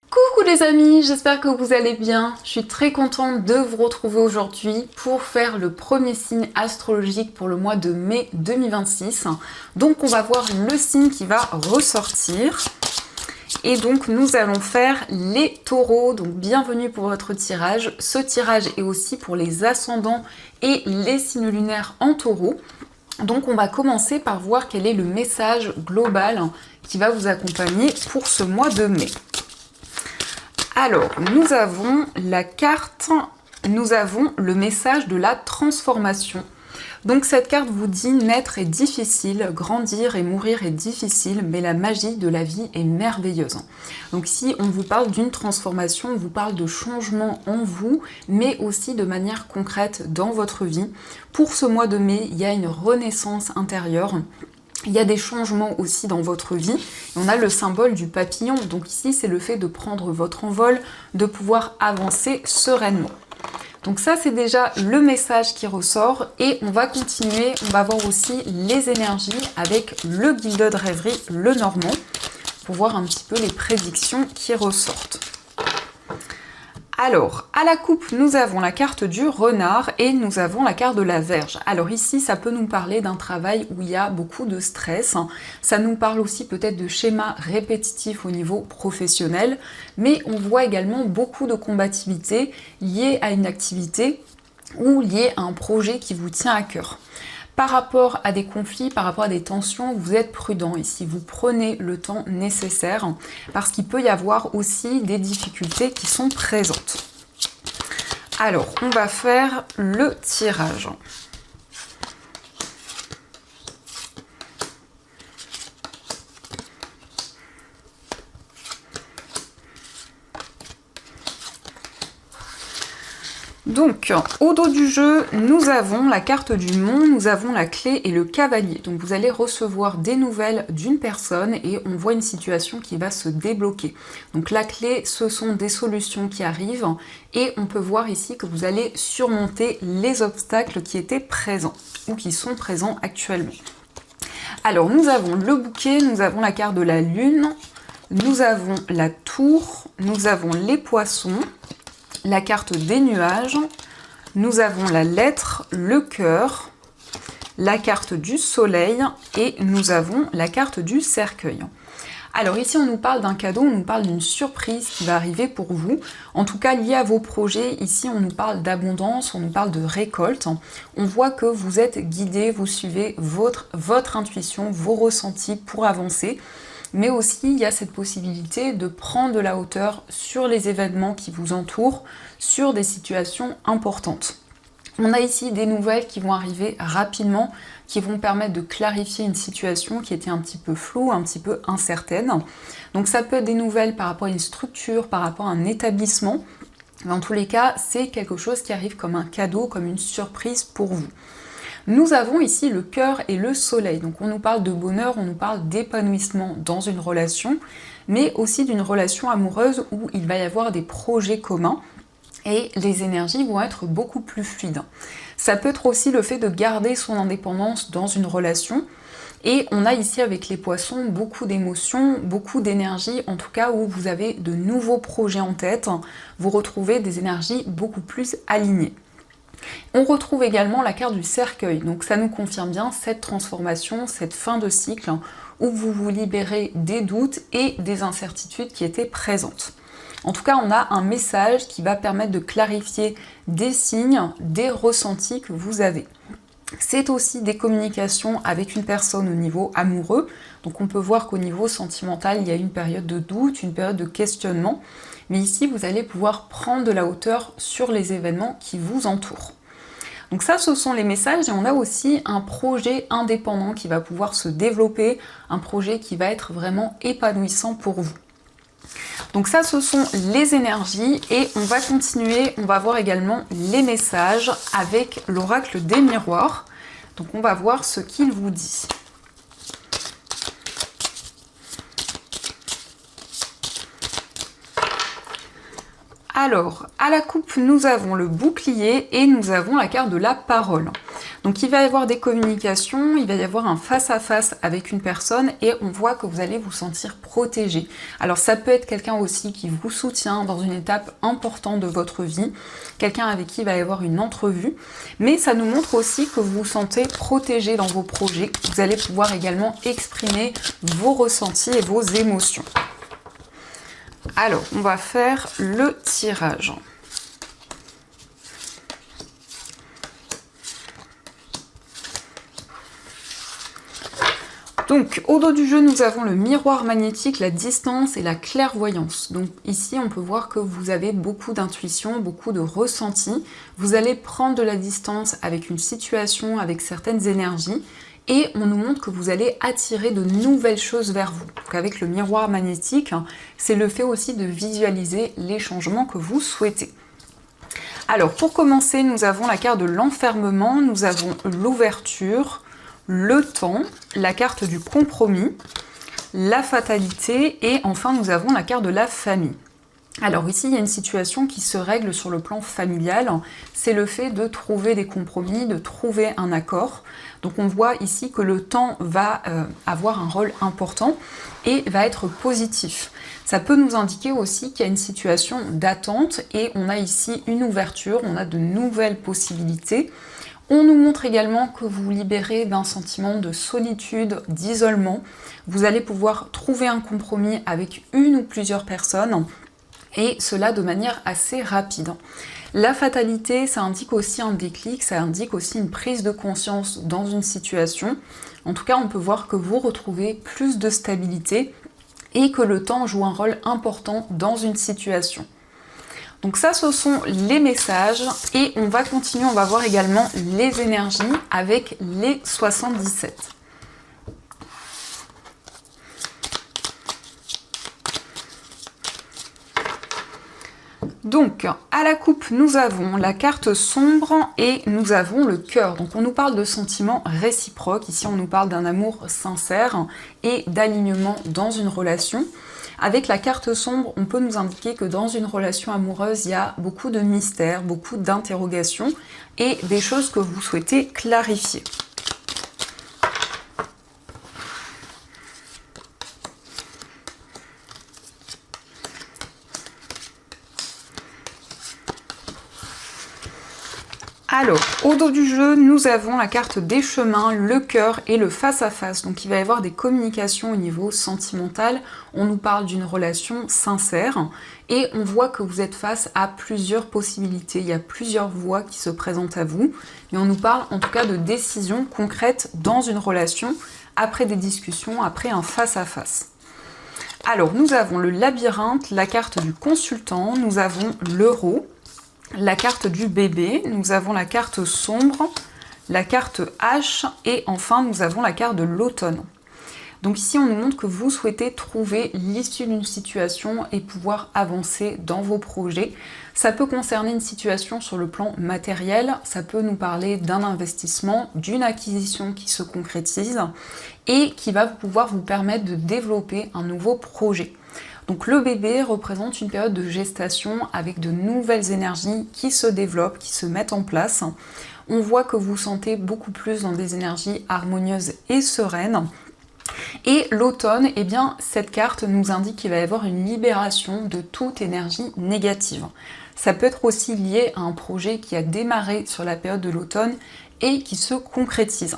Coucou les amis, j'espère que vous allez bien. Je suis très contente de vous retrouver aujourd'hui pour faire le premier signe astrologique pour le mois de mai 2026. Donc on va voir le signe qui va ressortir. Et donc nous allons faire les taureaux, donc bienvenue pour votre tirage. Ce tirage est aussi pour les ascendants et les signes lunaires en taureau. Donc on va commencer par voir quel est le message global qui va vous accompagner pour ce mois de mai. Alors, nous avons la carte, nous avons le message de la transformation. Donc cette carte vous dit naître est difficile, grandir et mourir est difficile, mais la magie de la vie est merveilleuse. Donc ici, on vous parle d'une transformation, on vous parle de changement en vous, mais aussi de manière concrète dans votre vie. Pour ce mois de mai, il y a une renaissance intérieure. Il y a des changements aussi dans votre vie. On a le symbole du papillon. Donc ici, c'est le fait de prendre votre envol, de pouvoir avancer sereinement. Donc ça, c'est déjà le message qui ressort. Et on va continuer. On va voir aussi les énergies avec le guide de rêverie, le Normand, pour voir un petit peu les prédictions qui ressortent. Alors, à la coupe, nous avons la carte du renard et nous avons la carte de la Vierge. Alors ici, ça peut nous parler d'un travail où il y a beaucoup de stress. Ça nous parle aussi peut-être de schémas répétitifs au niveau professionnel, mais on voit également beaucoup de combativité liée à une activité ou liée à un projet qui vous tient à cœur. Par rapport à des conflits, par rapport à des tensions, vous êtes prudent ici, vous prenez le temps nécessaire parce qu'il peut y avoir aussi des difficultés qui sont présentes. Alors, on va faire le tirage. Donc, au dos du jeu, nous avons la carte du monde, nous avons la clé et le cavalier. Donc, vous allez recevoir des nouvelles d'une personne et on voit une situation qui va se débloquer. Donc, la clé, ce sont des solutions qui arrivent et on peut voir ici que vous allez surmonter les obstacles qui étaient présents ou qui sont présents actuellement. Alors, nous avons le bouquet, nous avons la carte de la lune, nous avons la tour, nous avons les poissons, la carte des nuages, nous avons la lettre, le cœur, la carte du soleil et nous avons la carte du cercueil. Alors ici on nous parle d'un cadeau, on nous parle d'une surprise qui va arriver pour vous, en tout cas lié à vos projets. Ici on nous parle d'abondance, on nous parle de récolte, on voit que vous êtes guidé, vous suivez votre intuition, vos ressentis pour avancer. Mais aussi, il y a cette possibilité de prendre de la hauteur sur les événements qui vous entourent, sur des situations importantes. On a ici des nouvelles qui vont arriver rapidement, qui vont permettre de clarifier une situation qui était un petit peu floue, un petit peu incertaine. Donc ça peut être des nouvelles par rapport à une structure, par rapport à un établissement. Dans tous les cas, c'est quelque chose qui arrive comme un cadeau, comme une surprise pour vous. Nous avons ici le cœur et le soleil, donc on nous parle de bonheur, on nous parle d'épanouissement dans une relation, mais aussi d'une relation amoureuse où il va y avoir des projets communs et les énergies vont être beaucoup plus fluides. Ça peut être aussi le fait de garder son indépendance dans une relation, et on a ici avec les poissons beaucoup d'émotions, beaucoup d'énergie, en tout cas où vous avez de nouveaux projets en tête, vous retrouvez des énergies beaucoup plus alignées. On retrouve également la carte du cercueil, donc ça nous confirme bien cette transformation, cette fin de cycle où vous vous libérez des doutes et des incertitudes qui étaient présentes. En tout cas, on a un message qui va permettre de clarifier des signes, des ressentis que vous avez. C'est aussi des communications avec une personne au niveau amoureux, donc on peut voir qu'au niveau sentimental, il y a une période de doute, une période de questionnement, mais ici, vous allez pouvoir prendre de la hauteur sur les événements qui vous entourent. Donc ça, ce sont les messages et on a aussi un projet indépendant qui va pouvoir se développer, un projet qui va être vraiment épanouissant pour vous. Donc ça, ce sont les énergies et on va continuer, on va voir également les messages avec l'oracle des miroirs. Donc on va voir ce qu'il vous dit. Alors, à la coupe, nous avons le bouclier et nous avons la carte de la parole. Donc il va y avoir des communications, il va y avoir un face-à-face avec une personne et on voit que vous allez vous sentir protégé. Alors ça peut être quelqu'un aussi qui vous soutient dans une étape importante de votre vie, quelqu'un avec qui il va y avoir une entrevue, mais ça nous montre aussi que vous vous sentez protégé dans vos projets. Vous allez pouvoir également exprimer vos ressentis et vos émotions. Alors, on va faire le tirage. Donc, au dos du jeu, nous avons le miroir magnétique, la distance et la clairvoyance. Donc ici, on peut voir que vous avez beaucoup d'intuition, beaucoup de ressenti. Vous allez prendre de la distance avec une situation, avec certaines énergies. Et on nous montre que vous allez attirer de nouvelles choses vers vous. Donc avec le miroir magnétique, c'est le fait aussi de visualiser les changements que vous souhaitez. Alors, pour commencer, nous avons la carte de l'enfermement, nous avons l'ouverture, le temps, la carte du compromis, la fatalité et enfin nous avons la carte de la famille. Alors ici, il y a une situation qui se règle sur le plan familial, c'est le fait de trouver des compromis, de trouver un accord. Donc on voit ici que le temps va avoir un rôle important et va être positif. Ça peut nous indiquer aussi qu'il y a une situation d'attente et on a ici une ouverture, on a de nouvelles possibilités. On nous montre également que vous vous libérez d'un sentiment de solitude, d'isolement. Vous allez pouvoir trouver un compromis avec une ou plusieurs personnes et cela de manière assez rapide. La fatalité, ça indique aussi un déclic, ça indique aussi une prise de conscience dans une situation. En tout cas, on peut voir que vous retrouvez plus de stabilité et que le temps joue un rôle important dans une situation. Donc ça, ce sont les messages et on va continuer, on va voir également les énergies avec les 77. Donc, à la coupe, nous avons la carte sombre et nous avons le cœur. Donc, on nous parle de sentiments réciproques. Ici, on nous parle d'un amour sincère et d'alignement dans une relation. Avec la carte sombre, on peut nous indiquer que dans une relation amoureuse, il y a beaucoup de mystères, beaucoup d'interrogations et des choses que vous souhaitez clarifier. Alors, au dos du jeu, nous avons la carte des chemins, le cœur et le face-à-face. Donc il va y avoir des communications au niveau sentimental. On nous parle d'une relation sincère et on voit que vous êtes face à plusieurs possibilités. Il y a plusieurs voies qui se présentent à vous. Mais on nous parle en tout cas de décisions concrètes dans une relation, après des discussions, après un face-à-face. Alors, nous avons le labyrinthe, la carte du consultant, nous avons l'euro, la carte du bébé, nous avons la carte sombre, la carte H et enfin nous avons la carte de l'automne. Donc ici on nous montre que vous souhaitez trouver l'issue d'une situation et pouvoir avancer dans vos projets. Ça peut concerner une situation sur le plan matériel, ça peut nous parler d'un investissement, d'une acquisition qui se concrétise et qui va pouvoir vous permettre de développer un nouveau projet. Donc le bébé représente une période de gestation avec de nouvelles énergies qui se développent, qui se mettent en place. On voit que vous sentez beaucoup plus dans des énergies harmonieuses et sereines. Et l'automne, eh bien, cette carte nous indique qu'il va y avoir une libération de toute énergie négative. Ça peut être aussi lié à un projet qui a démarré sur la période de l'automne et qui se concrétise.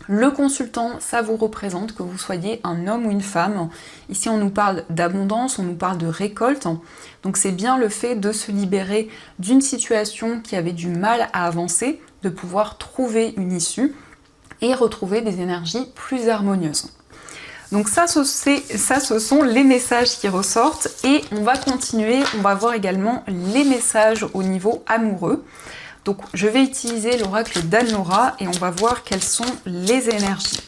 Le consultant, ça vous représente que vous soyez un homme ou une femme. Ici, on nous parle d'abondance, on nous parle de récolte. Donc c'est bien le fait de se libérer d'une situation qui avait du mal à avancer, de pouvoir trouver une issue et retrouver des énergies plus harmonieuses. Donc ça, ce sont les messages qui ressortent et on va continuer, on va voir également les messages au niveau amoureux. Donc je vais utiliser l'oracle d'Anne-Laura et on va voir quelles sont les énergies.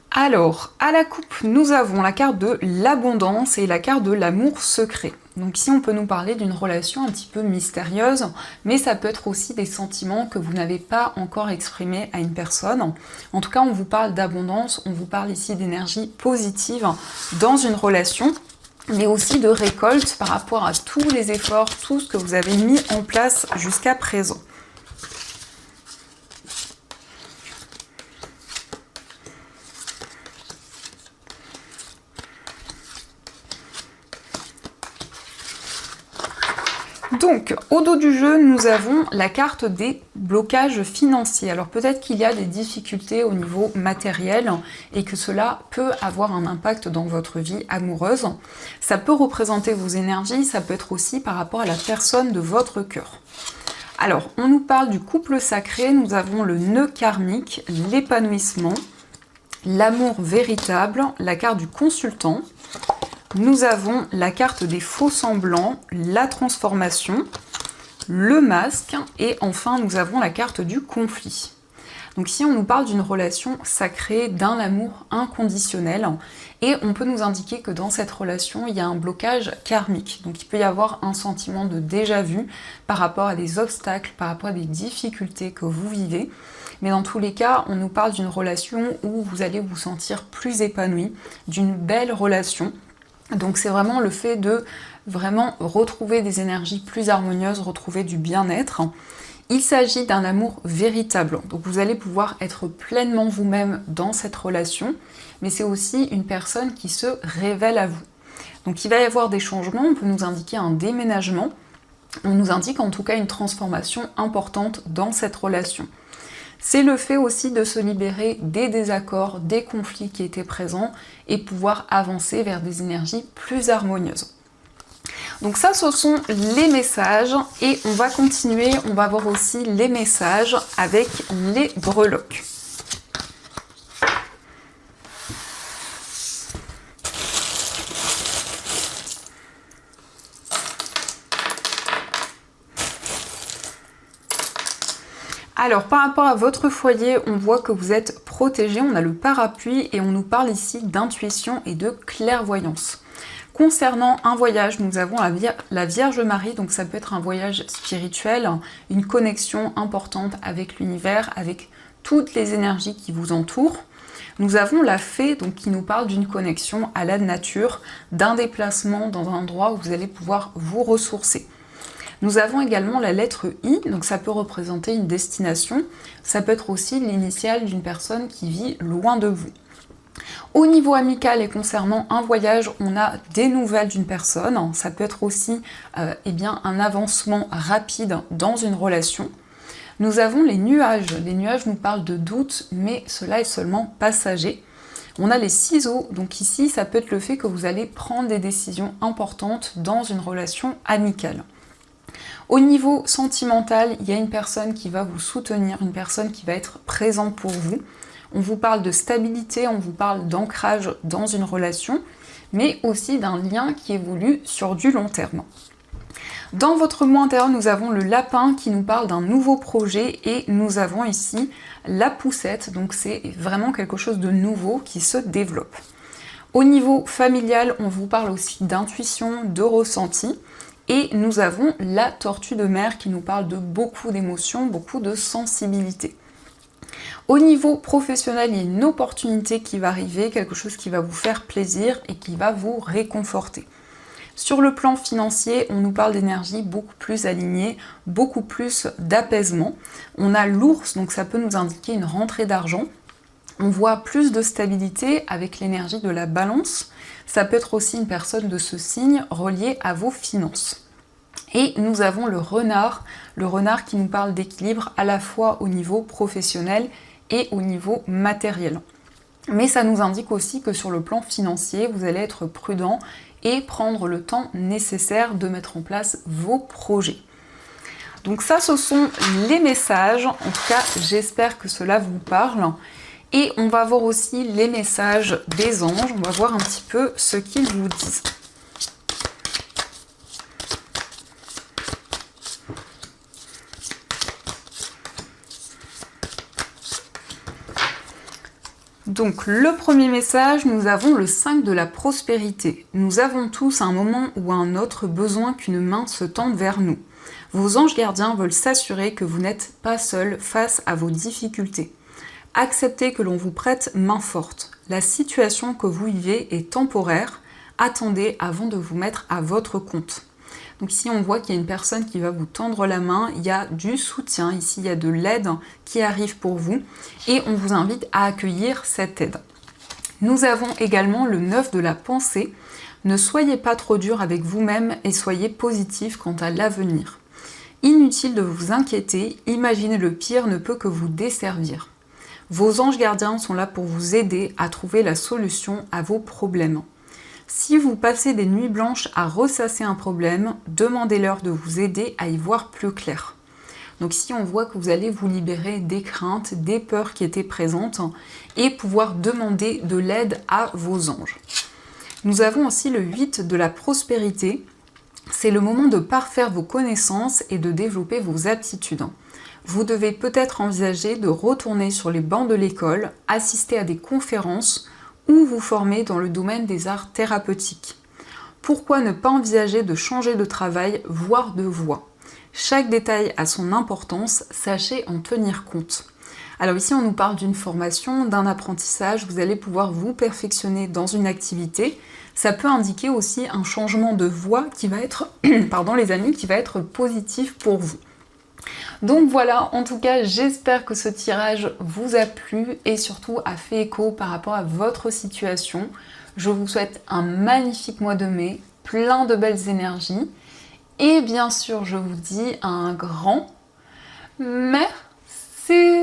Alors, à la coupe, nous avons la carte de l'abondance et la carte de l'amour secret. Donc ici, on peut nous parler d'une relation un petit peu mystérieuse, mais ça peut être aussi des sentiments que vous n'avez pas encore exprimés à une personne. En tout cas, on vous parle d'abondance, on vous parle ici d'énergie positive dans une relation. mais aussi de récolte par rapport à tous les efforts, tout ce que vous avez mis en place jusqu'à présent. Donc, au dos du jeu, nous avons la carte des blocages financiers. Alors peut-être qu'il y a des difficultés au niveau matériel et que cela peut avoir un impact dans votre vie amoureuse. Ça peut représenter vos énergies, ça peut être aussi par rapport à la personne de votre cœur. Alors, on nous parle du couple sacré, nous avons le nœud karmique, l'épanouissement, l'amour véritable, la carte du consultant. Nous avons la carte des faux semblants, la transformation, le masque et enfin nous avons la carte du conflit. Donc ici on nous parle d'une relation sacrée, d'un amour inconditionnel et on peut nous indiquer que dans cette relation il y a un blocage karmique. Donc il peut y avoir un sentiment de déjà-vu par rapport à des obstacles, par rapport à des difficultés que vous vivez. Mais dans tous les cas, on nous parle d'une relation où vous allez vous sentir plus épanoui, d'une belle relation. Donc c'est vraiment le fait de vraiment retrouver des énergies plus harmonieuses, retrouver du bien-être. Il s'agit d'un amour véritable, donc vous allez pouvoir être pleinement vous-même dans cette relation, mais c'est aussi une personne qui se révèle à vous. Donc il va y avoir des changements, on peut nous indiquer un déménagement, on nous indique en tout cas une transformation importante dans cette relation. C'est le fait aussi de se libérer des désaccords, des conflits qui étaient présents et pouvoir avancer vers des énergies plus harmonieuses. Donc ça, ce sont les messages et on va continuer, on va voir aussi les messages avec les breloques. Alors, par rapport à votre foyer, on voit que vous êtes protégé, on a le parapluie et on nous parle ici d'intuition et de clairvoyance. Concernant un voyage, nous avons la Vierge Marie, donc ça peut être un voyage spirituel, une connexion importante avec l'univers, avec toutes les énergies qui vous entourent. Nous avons la Fée, donc qui nous parle d'une connexion à la nature, d'un déplacement dans un endroit où vous allez pouvoir vous ressourcer. Nous avons également la lettre I, donc ça peut représenter une destination, ça peut être aussi l'initiale d'une personne qui vit loin de vous. Au niveau amical et concernant un voyage, on a des nouvelles d'une personne, ça peut être aussi un avancement rapide dans une relation. Nous avons les nuages nous parlent de doute, mais cela est seulement passager. On a les ciseaux, donc ici ça peut être le fait que vous allez prendre des décisions importantes dans une relation amicale. Au niveau sentimental, il y a une personne qui va vous soutenir, une personne qui va être présente pour vous. On vous parle de stabilité, on vous parle d'ancrage dans une relation, mais aussi d'un lien qui évolue sur du long terme. Dans votre moi intérieur, nous avons le lapin qui nous parle d'un nouveau projet et nous avons ici la poussette, donc c'est vraiment quelque chose de nouveau qui se développe. Au niveau familial, on vous parle aussi d'intuition, de ressenti. Et nous avons la tortue de mer qui nous parle de beaucoup d'émotions, beaucoup de sensibilité. Au niveau professionnel, il y a une opportunité qui va arriver, quelque chose qui va vous faire plaisir et qui va vous réconforter. Sur le plan financier, on nous parle d'énergie beaucoup plus alignée, beaucoup plus d'apaisement. On a l'ours, donc ça peut nous indiquer une rentrée d'argent. On voit plus de stabilité avec l'énergie de la balance. Ça peut être aussi une personne de ce signe reliée à vos finances. Et nous avons le renard qui nous parle d'équilibre à la fois au niveau professionnel et au niveau matériel. Mais ça nous indique aussi que sur le plan financier, vous allez être prudent et prendre le temps nécessaire de mettre en place vos projets. Donc ça, ce sont les messages. En tout cas, j'espère que cela vous parle. Et on va voir aussi les messages des anges. On va voir un petit peu ce qu'ils vous disent. Donc le premier message, nous avons le 5 de la prospérité. Nous avons tous à un moment ou à un autre besoin qu'une main se tende vers nous. Vos anges gardiens veulent s'assurer que vous n'êtes pas seul face à vos difficultés. Acceptez que l'on vous prête main forte. La situation que vous vivez est temporaire. attendez avant de vous mettre à votre compte. Donc ici on voit qu'il y a une personne qui va vous tendre la main, il y a du soutien, ici il y a de l'aide qui arrive pour vous et on vous invite à accueillir cette aide. Nous avons également le 9 de la pensée. Ne soyez pas trop dur avec vous-même et soyez positif quant à l'avenir. Inutile de vous inquiéter, imaginer le pire ne peut que vous desservir. Vos anges gardiens sont là pour vous aider à trouver la solution à vos problèmes. Si vous passez des nuits blanches à ressasser un problème, demandez-leur de vous aider à y voir plus clair. Donc ici on voit que vous allez vous libérer des craintes, des peurs qui étaient présentes et pouvoir demander de l'aide à vos anges. Nous avons aussi le 8 de la prospérité. C'est le moment de parfaire vos connaissances et de développer vos aptitudes. Vous devez peut-être envisager de retourner sur les bancs de l'école, assister à des conférences ou vous former dans le domaine des arts thérapeutiques. Pourquoi ne pas envisager de changer de travail, voire de voie? Chaque détail a son importance, sachez en tenir compte. Alors ici on nous parle d'une formation, d'un apprentissage, vous allez pouvoir vous perfectionner dans une activité. Ça peut indiquer aussi un changement de voie qui va être, pardon les amis, qui va être positif pour vous. Donc voilà, en tout cas j'espère que ce tirage vous a plu et surtout a fait écho par rapport à votre situation. Je vous souhaite un magnifique mois de mai, plein de belles énergies. Et bien sûr, je vous dis un grand merci.